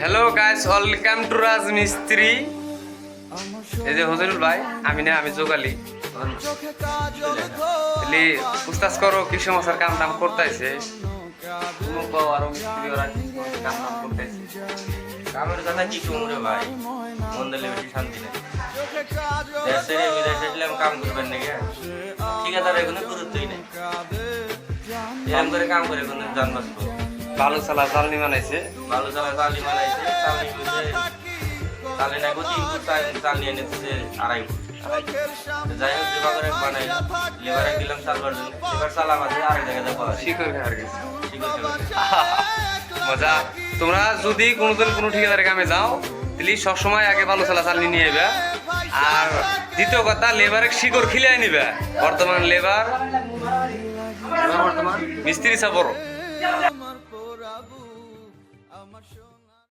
Hello guys, welcome to রাজ মিস্ত্রি। এই যে হজরুল ভাই, আমি জোগালি পুস্তাস করো কি সমস্যার কাম দাম করতেছে। আরো মিস্ত্রি ওরা কাম দাম করতেছে। কামের কথা কি কুমড়ে ভাই, মন দিলে বেশি শান্তি নেই। দেশে বিদেশে ছিলাম কাম করবেন নাকি, ঠিকাদার এখানে গুরুত্বই নেই। এরকম করে কাম করে কোনো জান বাঁচবো। ভালো চালা চালনি বানাইছে, ভালো চালা চালি বানাইছে, চালনি বুঝে চালি না গো 3 ফুট চাল নিয়ে নিচ্ছে 2.5 ফুট। যাই হোক যেভাবে করে বানাই লেবারে দিলাম চালবার জন্য, এবার চালা মাঝে আরেক জায়গায় পাওয়া শিখর খাওয়ার গেছে শিখেছে। মজা। তোমরা যদি কোনোদিন কোনো ঠিকাদারের কামে যাও তাহলে সবসময় আগে ভালো চালা চালনি নিয়ে যাবে। আর দ্বিতীয় কথা, লেবারের শিকড় খিলাই নিবে। বর্তমান মিস্ত্রি চাপড়